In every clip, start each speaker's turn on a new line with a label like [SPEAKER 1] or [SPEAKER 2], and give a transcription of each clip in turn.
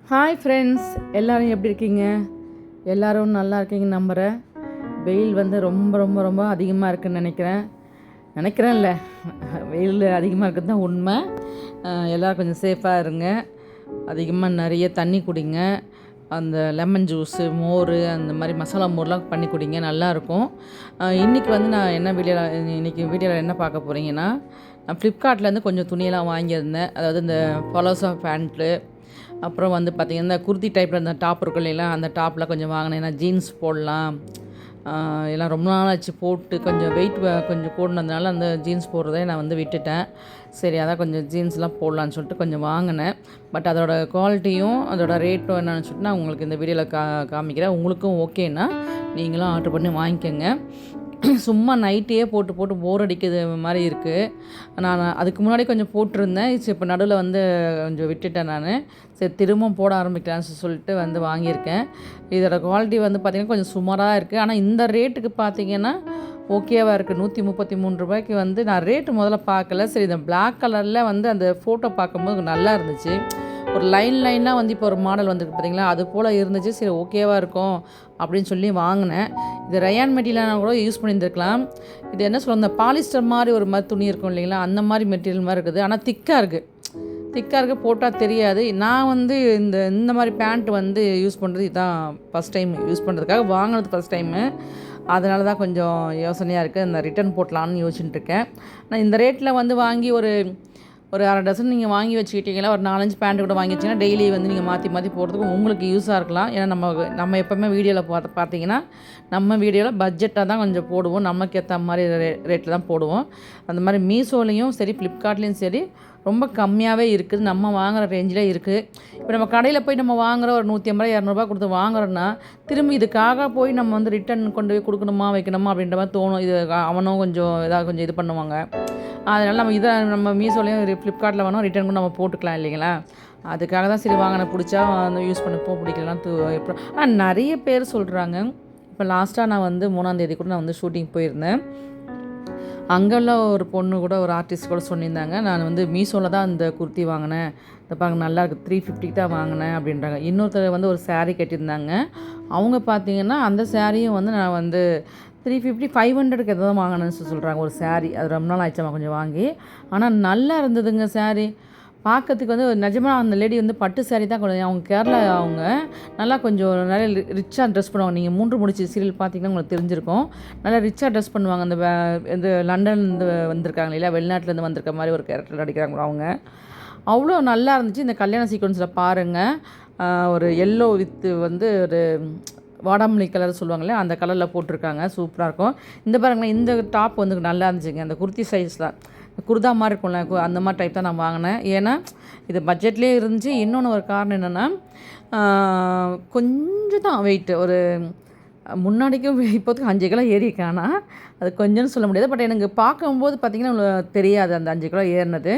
[SPEAKER 1] Hi friends, எல்லோரும் எப்படி இருக்கீங்க? எல்லோரும் நல்லா இருக்கீங்கன்னு நம்புகிறேன். வெயில் வந்து ரொம்ப ரொம்ப ரொம்ப அதிகமாக இருக்குதுன்னு நினைக்கிறேன்ல. வெயில் அதிகமாக இருக்குது தான் உண்மை. எல்லோரும் கொஞ்சம் சேஃபாக இருங்க. அதிகமாக நிறைய தண்ணி குடிங்க. அந்த லெமன் ஜூஸு, மோர், அந்த மாதிரி மசாலா மோர்லாம் பண்ணி குடிங்க, நல்லாயிருக்கும். இன்றைக்கி வந்து நான் இன்றைக்கி வீடியோவில் என்ன பார்க்க போகிறீங்கன்னா, நான் ஃப்ளிப்கார்ட்லேருந்து கொஞ்சம் துணியெல்லாம் வாங்கியிருந்தேன். அதாவது இந்த பலோசா பேண்ட்டு, அப்புறம் வந்து பார்த்திங்கன்னா இந்த குர்த்தி டைப்பில் இந்த டாப் இருக்கும் இல்லைங்களா, அந்த டாப்லாம் கொஞ்சம் வாங்கினேன். ஏன்னா ஜீன்ஸ் போடலாம், எல்லாம் ரொம்ப நாள் ஆச்சு போட்டு, கொஞ்சம் வெயிட் கொஞ்சம் கூடினதுனால அந்த ஜீன்ஸ் போடுறதே நான் வந்து விட்டுட்டேன். சரி, அதான் கொஞ்சம் ஜீன்ஸ்லாம் போடலான்னு சொல்லிட்டு கொஞ்சம் வாங்கினேன். பட் அதோட குவாலிட்டியும் அதோட ரேட்டும் என்னென்னு சொல்லிட்டு நான் உங்களுக்கு இந்த வீடியோவில் காமிக்கிறேன். உங்களுக்கும் ஓகேன்னா நீங்களும் ஆர்டர் பண்ணி வாங்கிக்கோங்க. சும்மா நைட்டே போட்டு போட்டு போர் அடிக்கிறது மாதிரி இருக்குது. நான் அதுக்கு முன்னாடி கொஞ்சம் போட்டிருந்தேன். சரி, இப்போ நடுவில் வந்து கொஞ்சம் விட்டுட்டேன் நான். சரி, திரும்பவும் போட ஆரம்பிக்கலான்னு சொல்லிட்டு வந்து வாங்கியிருக்கேன். இதோட குவாலிட்டி வந்து பார்த்திங்கன்னா கொஞ்சம் சுமாராக இருக்குது. ஆனால் இந்த ரேட்டுக்கு பார்த்திங்கன்னா ஓகேவாக இருக்குது. 133 ரூபாய்க்கு வந்து நான் ரேட்டு முதல்ல பார்க்கல. சரி, இந்த பிளாக் கலரில் வந்து அந்த ஃபோட்டோ பார்க்கும்போது நல்லா இருந்துச்சு. ஒரு லைனாக வந்து இப்போ ஒரு மாடல் வந்துருக்கு பார்த்தீங்களா, அது போல் இருந்துச்சு. சரி, ஓகேவாக இருக்கும் அப்படின்னு சொல்லி வாங்கினேன். இது ரயான் மெட்டீரியலாக கூட யூஸ் பண்ணியிருந்துருக்கலாம். இது என்ன சொல்ல, இந்த பாலிஸ்டர் மாதிரி ஒரு மாதிரி துணி இருக்கும் இல்லைங்களா, அந்த மாதிரி மெட்டீரியல் மாதிரி இருக்குது. ஆனால் திக்காக இருக்குது, போட்டால் தெரியாது. நான் வந்து இந்த மாதிரி பேண்ட் வந்து யூஸ் பண்ணுறது இதுதான் ஃபஸ்ட் டைம் யூஸ் பண்ணுறதுக்காக வாங்கினது ஃபஸ்ட் டைமு. அதனால தான் கொஞ்சம் யோசனையாக இருக்குது. இந்த ரிட்டன் போட்டலான்னு யோசிச்சுட்டு இருக்கேன். நான் இந்த ரேட்டில் வந்து வாங்கி ஒரு அரை டசன் நீங்கள் வாங்கி வச்சுக்கிட்டீங்களா, ஒரு 4-5 பேண்ட் கூட வாங்கி வச்சிங்கன்னா டெய்லி வந்து நீங்கள் மாற்றி போடுறதுக்கு உங்களுக்கு யூஸாக இருக்கலாம். ஏன்னா நம்ம எப்போவுமே வீடியோவில் பார்த்தீங்கன்னா நம்ம வீடியோவில் பட்ஜெட்டாக தான் கொஞ்சம் போடுவோம். நமக்கு ஏற்ற மாதிரி ரேட்டில் தான் போடுவோம். அந்த மாதிரி மீஷோலையும் சரி, ஃப்ளிப்கார்ட்லேயும் சரி, ரொம்ப கம்மியாகவே இருக்குது. நம்ம வாங்குகிற ரேஞ்சில் இருக்குது. இப்போ நம்ம கடையில் போய் நம்ம வாங்குகிற ஒரு 150 200 கொடுத்து வாங்குறோன்னா திரும்பி இதுக்காக போய் நம்ம வந்து ரிட்டன் கொண்டு போய் கொடுக்கணுமா வைக்கணுமா அப்படின்ற மாதிரி தோணும். இது அவனும் கொஞ்சம் இது பண்ணுவாங்க. அதனால் நம்ம மீஷோலையும் ஃப்ளிப்கார்ட்டில் வேணும் ரிட்டன் கூட நம்ம போட்டுக்கலாம் இல்லைங்களா. அதுக்காக தான் சரி வாங்கின, பிடிச்சா வந்து யூஸ் பண்ணிப்போம், பிடிக்கலாம் ஆனால் நிறைய பேர் சொல்கிறாங்க. இப்போ லாஸ்ட்டாக நான் வந்து 3ஆம் தேதி கூட நான் வந்து ஷூட்டிங் போயிருந்தேன். அங்கெல்லாம் ஒரு பொண்ணு கூட, ஒரு ஆர்டிஸ்ட் கூட சொல்லியிருந்தாங்க, நான் வந்து மீஷோவில் தான் அந்த குர்த்தி வாங்கினேன், இந்த பாருங்க நல்லா இருக்குது, 350 தான் வாங்கினேன் அப்படின்றாங்க. இன்னொருத்தர் வந்து ஒரு சாரீ கட்டியிருந்தாங்க. அவங்க பார்த்திங்கன்னா அந்த சாரியும் வந்து நான் வந்து 350 500க்கு எதாவது வாங்கினேன்னு சொல்கிறாங்க ஒரு சாரீ. அது ரொம்ப நாள் ஆயிடுச்சம்மா கொஞ்சம் வாங்கி. ஆனால் நல்லா இருந்ததுங்க சாரீ. பார்க்கறதுக்கு வந்து நிஜமாக அந்த லேடி வந்து பட்டு சாரீ தான் அவங்க கேரளா. அவங்க நல்லா கொஞ்சம் நிறைய ரிச்சாக ட்ரெஸ் பண்ணுவாங்க. நீங்கள் 3 முடிச்சு சீரியல் பார்த்தீங்கன்னா உங்களுக்கு தெரிஞ்சிருக்கும். நல்லா ரிச்சாக ட்ரெஸ் பண்ணுவாங்க. இந்த லண்டன்லேருந்து வந்திருக்காங்க இல்லையா, வெளிநாட்டிலேருந்து வந்திருக்க மாதிரி ஒரு கேரக்டர் நடிக்கிறாங்க அவங்க. அவ்வளோ நல்லா இருந்துச்சு. இந்த கல்யாண சீக்வன்ஸில் பாருங்கள், ஒரு எல்லோ வித்து வந்து ஒரு வாடாமல்லி கலர் சொல்லுவாங்களே, அந்த கலரில் போட்டிருக்காங்க. சூப்பராக இருக்கும். இந்த பாருங்களேன், இந்த டாப் வந்து நல்லா இருந்துச்சுங்க. அந்த குர்த்தி சைஸில் குர்தா மாதிரி இருக்கும்ல, அந்த மாதிரி டைப் தான் நான் வாங்கினேன். ஏன்னா இது பட்ஜெட்லேயே இருந்துச்சு. இன்னொன்று ஒரு காரணம் என்னென்னா, கொஞ்சம் தான் வெயிட்டு, ஒரு முன்னாடிக்கும் இப்போதுக்கு 5 கிலோ ஏறிக்கானா, அது கொஞ்சம்னு சொல்ல முடியாது. பட் எனக்கு பார்க்கும்போது பார்த்திங்கன்னா தெரியாது அந்த 5 கிலோ ஏறினது.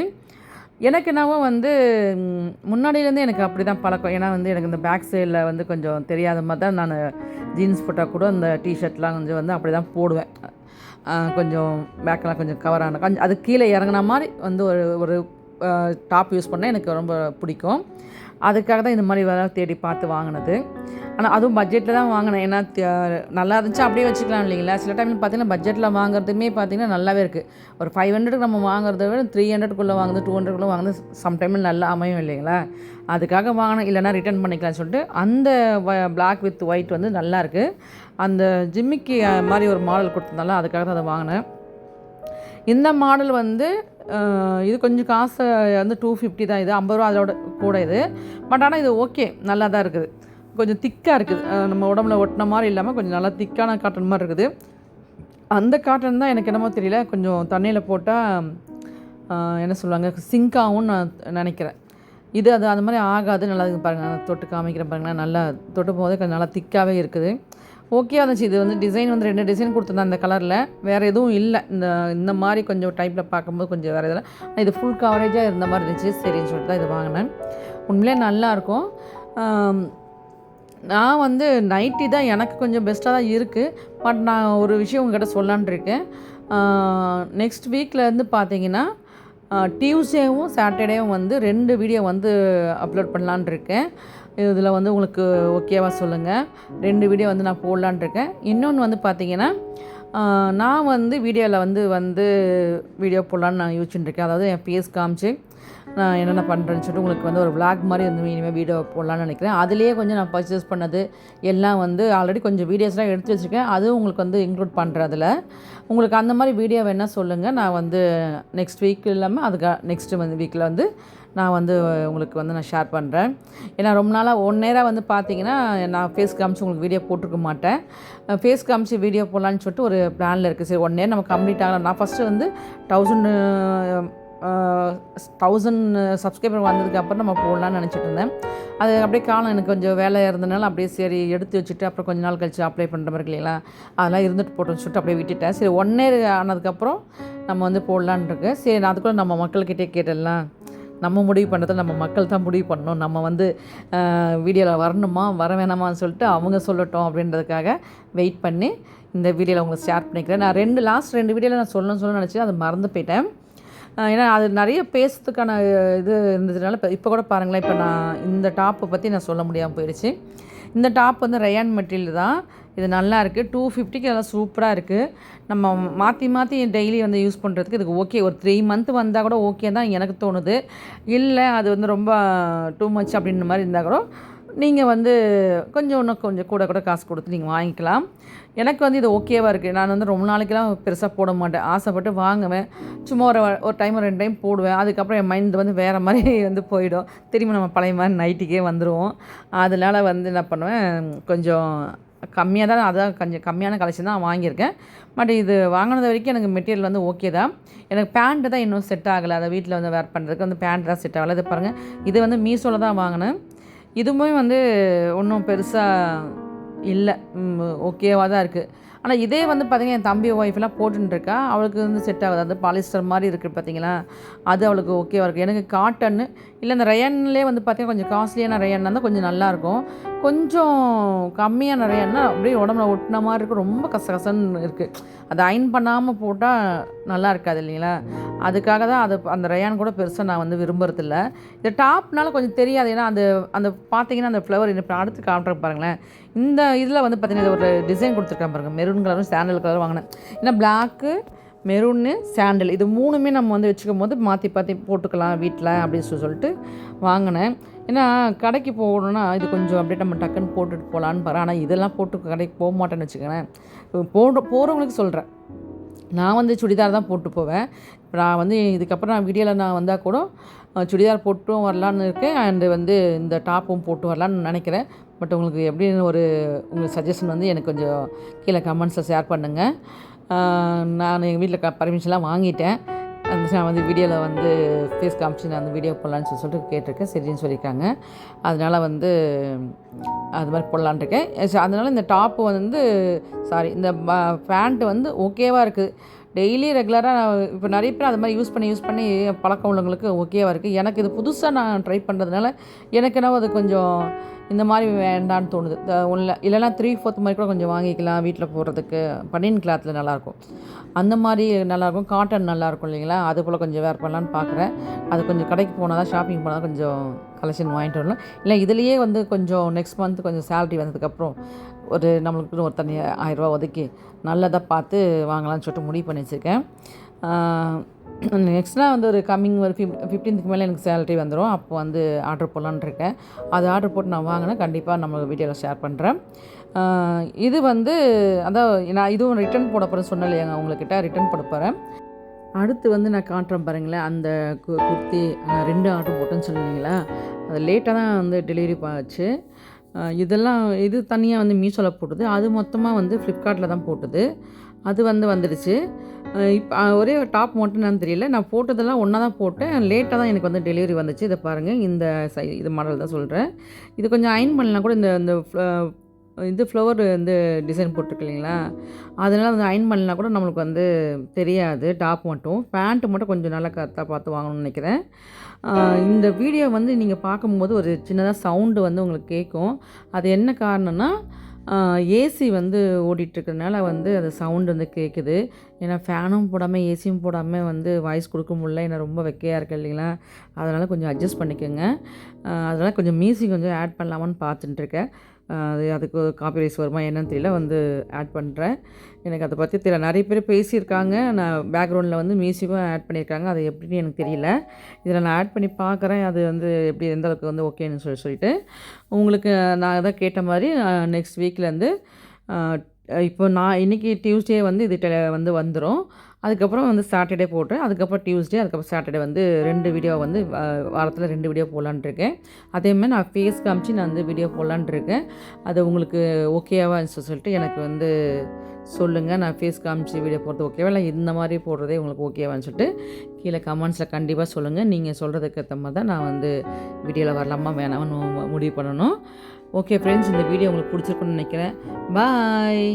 [SPEAKER 1] எனக்கு என்னவோ வந்து முன்னாடியிலேருந்து எனக்கு அப்படி தான் பழக்கம். ஏன்னா வந்து எனக்கு இந்த பேக் சைடில் வந்து கொஞ்சம் தெரியாத மாதிரி தான் நான் ஜீன்ஸ் போட்டால் கூட இந்த டிஷர்ட்லாம் கொஞ்சம் வந்து அப்படி தான் போடுவேன். கொஞ்சம் பேக்கெல்லாம் கொஞ்சம் கவரான கொஞ்சம் அது கீழே இறங்கின மாதிரி வந்து ஒரு டாப் யூஸ் பண்ணால் எனக்கு ரொம்ப பிடிக்கும். அதுக்காக தான் இந்த மாதிரி வேலை தேடி பார்த்து வாங்கினது. ஆனால் அதுவும் பட்ஜெட்டில் தான் வாங்கினேன். ஏன்னா நல்லா இருந்துச்சு, அப்படியே வச்சுக்கலாம் இல்லைங்களா. சில டைமில் பார்த்திங்கன்னா பட்ஜெட்டில் வாங்குறதுமே பார்த்திங்கன்னா நல்லாவே இருக்குது. ஒரு 500க்கு நம்ம வாங்குறத விட 300க்குள்ளே வாங்குது, 200க்குள்ளே வாங்குது சம்டைமில் நல்லா அமையும் இல்லைங்களா. அதுக்காக வாங்கினேன். இல்லைனா ரிட்டன் பண்ணிக்கலாம்னு சொல்லிட்டு அந்த பிளாக் வித் ஒயிட் வந்து நல்லாயிருக்கு. அந்த ஜிம்மிக்கு மாதிரி ஒரு மாடல் கொடுத்ததுனால அதுக்காக தான் அதை வாங்கினேன். இந்த மாடல் வந்து இது கொஞ்சம் காசு வந்து 250 தான். இது 50 ரூபா அதோட கூட இது. பட் ஆனால் இது ஓகே, நல்லா தான் இருக்குது. கொஞ்சம் திக்காக இருக்குது. நம்ம உடம்புல ஒட்டின மாதிரி இல்லாமல் கொஞ்சம் நல்லா திக்கான காட்டன் மாதிரி இருக்குது. அந்த காட்டன் தான் எனக்கு என்னமோ தெரியல, கொஞ்சம் தண்ணியில் போட்டால் என்ன சொல்லுவாங்க, சிங்காகவும் நான் நினைக்கிறேன். இது அந்த மாதிரி ஆகாது. நல்லா பாருங்கள், நான் தொட்டு காமிக்கிறேன் பாருங்களேன். நல்லா தொட்டு போதே கொஞ்சம் நல்லா திக்காகவே இருக்குது. ஓகே இருந்துச்சு. இது வந்து டிசைன் வந்து 2 டிசைன் கொடுத்துருந்தேன் அந்த கலரில். வேறு எதுவும் இல்லை. இந்த மாதிரி கொஞ்சம் டைப்பில் பார்க்கும்போது கொஞ்சம் வேறு எதுவும். இது ஃபுல் கவரேஜாக இருந்த மாதிரி இருந்துச்சு. சரின்னு சொல்லிட்டு தான் இது வாங்கினேன். உண்மையிலே நல்லாயிருக்கும். நான் வந்து நைட்டி தான் எனக்கு கொஞ்சம் பெஸ்ட்டாக தான் இருக்குது. பட் நான் ஒரு விஷயம் உங்கள்கிட்ட சொல்லலான் இருக்கேன். நெக்ஸ்ட் வீக்லேருந்து பார்த்தீங்கன்னா டியூஸ்டேவும் சாட்டர்டேவும் வந்து 2 வீடியோ வந்து அப்லோட் பண்ணலான்னு இருக்கேன். இதில் வந்து உங்களுக்கு ஓகேவா சொல்லுங்கள். 2 வீடியோ வந்து நான் போடலான்னு இருக்கேன். இன்னொன்று வந்து பார்த்திங்கன்னா, நான் வந்து வீடியோவில் வந்து வீடியோ போடலான்னு நான் யோசிச்சுட்டு இருக்கேன். அதாவது என் ஃபேஸ் காமிச்சு நான் என்னென்ன பண்ணுறேன்னு சொல்லிட்டு உங்களுக்கு வந்து ஒரு விளாக் மாதிரி வந்து இனிமேல் வீடியோ போடலான்னு நினைக்கிறேன். அதுலேயே கொஞ்சம் நான் பர்ச்சேஸ் பண்ணது எல்லாம் வந்து ஆல்ரெடி கொஞ்சம் வீடியோஸ்லாம் எடுத்து வச்சுருக்கேன். அதுவும் உங்களுக்கு வந்து இன்க்ளூட் பண்ணுறேன் அதில். உங்களுக்கு அந்த மாதிரி வீடியோ வேணால் சொல்லுங்கள். நான் வந்து நெக்ஸ்ட் வீக் இல்லாமல் அதுக்கு நெக்ஸ்ட்டு வந்து வீக்கில் வந்து நான் வந்து உங்களுக்கு வந்து நான் ஷேர் பண்ணுறேன். ஏன்னா ரொம்ப நாளாக 1 நேரம் வந்து பார்த்தீங்கன்னா நான் ஃபேஸ் காமிச்சு உங்களுக்கு வீடியோ போட்டிருக்க மாட்டேன். ஃபேஸ் காமிச்சு வீடியோ போடலான்னு சொல்லிட்டு ஒரு பிளானில் இருக்குது. சரி 1 நேரம் நம்ம கம்ப்ளீட் ஆகலாம். நான் ஃபஸ்ட்டு வந்து 1000 சப்ஸ்கிரைபர் வந்ததுக்கப்புறம் நம்ம போடலான்னு நினச்சிட்டு இருந்தேன். அது அப்படியே காலம் எனக்கு கொஞ்சம் வேலை இருந்ததுனால அப்படியே சரி எடுத்து வச்சுட்டு அப்புறம் கொஞ்ச நாள் கழிச்சு அப்ளை பண்ணுற மாதிரி இல்லைங்களா, அதெல்லாம் இருந்துட்டு போட்டோன்னு சொல்லிட்டு அப்படியே விட்டுட்டேன். சரி 1 இயர் ஆனதுக்கப்புறம் நம்ம வந்து போடலான்னு இருக்கேன். சரி நான் அதுக்குள்ளே நம்ம மக்கள்கிட்டே கேட்டுடலாம். நம்ம முடிவு பண்ணுறதை நம்ம மக்கள் தான் முடிவு பண்ணணும். நம்ம வந்து வீடியோவில் வரணுமா வர வேணாமான்னு சொல்லிட்டு அவங்க சொல்லட்டும் அப்படின்றதுக்காக வெயிட் பண்ணி இந்த வீடியோவில் உங்களுக்கு ஷேர் பண்ணிக்கிறேன். நான் லாஸ்ட் 2 வீடியோவில் நான் சொல்லணும்னு நினச்சேன், அதை மறந்து போயிட்டேன். ஏன்னா அது நிறைய பேசுறதுக்கான இது இருந்ததுனால இப்போ கூட பாருங்களேன், இப்போ நான் இந்த டாப்பை பற்றி நான் சொல்ல முடியாமல் போயிடுச்சு. இந்த டாப் வந்து ரயான் மெட்டீரியல் தான். இது நல்லா இருக்குது. 250க்கு அதெல்லாம் சூப்பராக இருக்குது. நம்ம மாற்றி டெய்லி வந்து யூஸ் பண்ணுறதுக்கு இதுக்கு ஓகே. ஒரு 3 மந்த் வந்தால் கூட ஓகே தான் எனக்கு தோணுது. இல்லை அது வந்து ரொம்ப டூ மச் அப்படின்ற மாதிரி இருந்தால் கூட நீங்கள் வந்து இன்னும் கொஞ்சம் கூட காசு கொடுத்து நீங்கள் வாங்கிக்கலாம். எனக்கு வந்து இது ஓகேவாக இருக்குது. நான் வந்து ரொம்ப நாளைக்கெல்லாம் பெருசாக போட மாட்டேன். ஆசைப்பட்டு வாங்குவேன். சும்மா ஒரு டைம் 2 டைம் போடுவேன். அதுக்கப்புறம் என் மைண்ட் வந்து வேறு மாதிரி வந்து போயிடும். திரும்ப நம்ம பழைய மாதிரி நைட்டுக்கே வந்துடுவோம். அதனால் வந்து என்ன பண்ணுவேன், கொஞ்சம் கம்மியாக தான், அதான் கொஞ்சம் கம்மியான கலெக்ஷன் தான் வாங்கியிருக்கேன். பட் இது வாங்கினது வரைக்கும் எனக்கு மெட்டீரியல் வந்து ஓகே தான். எனக்கு பேண்ட்டு தான் இன்னும் செட் ஆகலை. அதை வீட்டில் வந்து வேர் பண்ணுறதுக்கு வந்து பேண்ட் தான் செட் ஆகலை. இது பாருங்கள், இது வந்து மீஷோவில் தான் வாங்கினேன். இதுவுமே வந்து ஒன்றும் பெருசாக இல்லை, ஓகேவாக தான் இருக்குது. ஆனால் இதே வந்து பார்த்திங்கன்னா என் தம்பி ஒய்ஃப்லாம் போட்டுருக்கா, அவளுக்கு வந்து செட் ஆகுது. அது பாலிஸ்டர் மாதிரி இருக்குது பார்த்திங்களா, அது அவளுக்கு ஓகேவாக இருக்குது. எனக்கு காட்டன்னு இல்லை இந்த ரயான்லேயே வந்து பார்த்திங்கன்னா கொஞ்சம் காஸ்ட்லியான ரயான்னா தான் கொஞ்சம் நல்லாயிருக்கும். கொஞ்சம் கம்மியான ரயான்னா அப்படியே உடம்புல ஒட்டின மாதிரி இருக்கும், ரொம்ப கசகசன்னு இருக்குது. அதை அயன் பண்ணாமல் போட்டால் நல்லா இருக்காது இல்லைங்களா, அதுக்காக தான் அந்த ரயான் கூட பெருசாக நான் வந்து விரும்புறதில்ல. இந்த டாப்னால கொஞ்சம் தெரியாது. ஏன்னா அந்த பார்த்தீங்கன்னா அந்த ஃப்ளவர் இப்போ அடுத்து காட்டுறேன் பாருங்களேன். இந்த இதில் வந்து பார்த்திங்கன்னா இது ஒரு டிசைன் கொடுத்துருக்கேன் பாருங்கள், மெரூன் கலரும் சாண்டல் கலரும் வாங்கினேன். ஏன்னா பிளாக்கு, மெரூன்னு, சாண்டல் இது 3மே நம்ம வந்து வச்சுக்கும் போது மாற்றி போட்டுக்கலாம் வீட்டில் அப்படின்னு சொல்லிட்டு வாங்கினேன். ஏன்னா கடைக்கு போகணுன்னா இது கொஞ்சம் அப்படியே நம்ம டக்குன்னு போட்டுட்டு போகலான்னு பாரு. ஆனால் இதெல்லாம் போட்டு கடைக்கு போக மாட்டேன்னு வச்சுக்கோங்களேன். போகிறவங்களுக்கு சொல்கிறேன், நான் வந்து சுடிதார் தான் போட்டு போவேன். இப்போ நான் வந்து இதுக்கப்புறம் நான் வீடியோவில் நான் வந்தால் கூட சுடிதார் போட்டும் வரலான்னு இருக்கேன். அண்டு வந்து இந்த டாப்பும் போட்டு வரலான்னு நினைக்கிறேன். பட் உங்களுக்கு எப்படின்னு உங்களுக்கு சஜஷன் வந்து எனக்கு கொஞ்சம் கீழே கமெண்ட்ஸில் ஷேர் பண்ணுங்கள். நான் எங்கள் வீட்டில் பர்மிஷன்லாம் வாங்கிட்டேன். நான் வந்து வீடியோவில் வந்து ஃபேஸ் காமிச்சு நான் அந்த வீடியோ போடலான்னு சொல்லிட்டு கேட்டிருக்கேன். சரின்னு சொல்லியிருக்காங்க. அதனால் வந்து அது மாதிரி போடலான்னு இருக்கேன். அதனால் இந்த டாப்பு வந்து இந்த பேண்ட்டு வந்து ஓகேவாக இருக்குது. டெய்லி ரெகுலராக இப்போ நிறைய பேர் அது மாதிரி யூஸ் பண்ணி பழக்கம் உள்ளவங்களுக்கு ஓகேவாக இருக்குது. எனக்கு இது புதுசாக நான் ட்ரை பண்ணுறதுனால எனக்கு என்ன அது கொஞ்சம் இந்த மாதிரி வேண்டான்னு தோணுது. இல்லைனா 3/4 மாதிரி கூட கொஞ்சம் வாங்கிக்கலாம் வீட்டில் போடுறதுக்கு. பனியன் கிளாத்தில் நல்லாயிருக்கும், அந்த மாதிரி நல்லாயிருக்கும். காட்டன் நல்லாயிருக்கும் இல்லைங்களா, அது போல் கொஞ்சம் வேர் பண்ணலான்னு பார்க்குறேன். அது கொஞ்சம் கடைக்கு போனால் தான், ஷாப்பிங் போனால் தான் கொஞ்சம் கலெக்ஷன் வாங்கிட்டு வரலாம். இல்லை இதுலேயே வந்து கொஞ்சம் நெக்ஸ்ட் மந்த் கொஞ்சம் சேலரி வந்ததுக்கப்புறம் நம்மளுக்கு ஒரு தனி 1000 ரூபா ஒதுக்கி நல்லதாக பார்த்து வாங்கலாம்னு சொல்லிட்டு முடிவு பண்ணி வச்சுருக்கேன். நெக்ஸ்ட்னால் வந்து ஒரு கம்மிங் ஒரு 15க்கு மேலே எனக்கு சேலரி வந்துடும். அப்போ வந்து ஆர்டர் போடலான்னு இருக்கேன். அது ஆர்டர் போட்டு நான் வாங்கினேன், கண்டிப்பாக நம்ம வீடியோவில் ஷேர் பண்ணுறேன். இது வந்து நான் இதுவும் ரிட்டன் போட போகிறேன் சொன்னேன் இல்லையாங்க, உங்கள்கிட்ட ரிட்டன் போட போகிறேன். அடுத்து வந்து நான் காட்டுறேன் பாருங்களேன், அந்த குர்த்தி 2 ஆர்டர் போட்டேன்னு சொன்னீங்களா, அது லேட்டாக தான் வந்து டெலிவரி ஆச்சு. இது தனியாக வந்து மீஷோவில் போட்டது, அது மொத்தமாக வந்து ஃப்ளிப்கார்ட்டில் தான் போட்டது. அது வந்துடுச்சு. இப்போ ஒரே டாப் மட்டும் என்னன்னு தெரியல, நான் போட்டதெல்லாம் ஒன்றா தான் போட்டேன். லேட்டாக தான் எனக்கு வந்து டெலிவரி வந்துச்சு. இதை பாருங்கள், இது மாடல் தான் சொல்கிறேன். இது கொஞ்சம் அயன் பண்ணலாம் கூட, இந்த ஃப்ளவர் வந்து டிசைன் போட்டிருக்கு இல்லைங்களா, அதனால் வந்து அயன் பண்ணலாம் கூட நம்மளுக்கு வந்து தெரியாது. டாப் மட்டும், பேண்ட்டு மட்டும் கொஞ்சம் நல்லா கரெக்டாக பார்த்து வாங்கணும்னு நினைக்கிறேன். இந்த வீடியோ வந்து நீங்கள் பார்க்கும்போது ஒரு சின்னதாக சவுண்டு வந்து உங்களுக்கு கேட்கும். அது என்ன காரணம்னா, ஏசி வந்து ஓடிட்டுருக்கறனால வந்து அது சவுண்ட் வந்து கேட்குது. ஏன்னா ஃபேனும் போடாமல் ஏசியும் போடாமல் வந்து வாய்ஸ் கொடுக்க முடியல. ஏன்னா ரொம்ப வெக்கையாக இருக்குது இல்லைங்களா, அதனால் கொஞ்சம் அட்ஜஸ்ட் பண்ணிக்கோங்க. அதனால் கொஞ்சம் மியூசிக் கொஞ்சம் ஆட் பண்ணலாமான்னு பார்த்துட்டுருக்கேன். அதுக்கு காப்பிரைட்ஸ் வருமா என்னன்னு தெரியல, வந்து ஆட் பண்ணுறேன். எனக்கு அதை பற்றி தெரியல. நிறைய பேர் பேசியிருக்காங்க. நான் பேக்ரவுண்டில் வந்து மியூசிக்கும் ஆட் பண்ணியிருக்காங்க. அது எப்படின்னு எனக்கு தெரியல. இதில் நான் ஆட் பண்ணி பார்க்குறேன். அது வந்து எப்படி எந்த அளவுக்கு வந்து ஓகேன்னு சொல்லிட்டு உங்களுக்கு நான் அதான் கேட்ட மாதிரி நெக்ஸ்ட் வீக்லேருந்து இப்போ நான் இன்றைக்கி டியூஸ்டே வந்து இது வந்து வந்துடும். அதுக்கப்புறம் வந்து சாட்டர்டே போட்டேன். அதுக்கப்புறம் டியூஸ்டே, அதுக்கப்புறம் சாட்டர்டே வந்து 2 வீடியோ வந்து வாரத்தில் 2 வீடியோ போடலான்ட்டு இருக்கேன். அதேமாதிரி நான் ஃபேஸ் காமிச்சு நான் வந்து வீடியோ போடலான்ட்டு இருக்கேன். அது உங்களுக்கு ஓகேவா சொல்லிட்டு எனக்கு வந்து சொல்லுங்கள். நான் ஃபேஸ் காமிச்சு வீடியோ போடுறது ஓகேவா, இல்லை இந்த மாதிரி போடுறதே உங்களுக்கு ஓகேவான்னு சொல்லிட்டு கீழே கமெண்ட்ஸில் கண்டிப்பாக சொல்லுங்கள். நீங்கள் சொல்கிறதுக்கு ஏற்ற மாதிரி தான் நான் வந்து வீடியோவில் வரலாமா வேணாம்னு முடிவு பண்ணணும். ஓகே ஃப்ரெண்ட்ஸ், இந்த வீடியோ உங்களுக்கு பிடிச்சிருக்குன்னு நினைக்கிறேன். பாய்.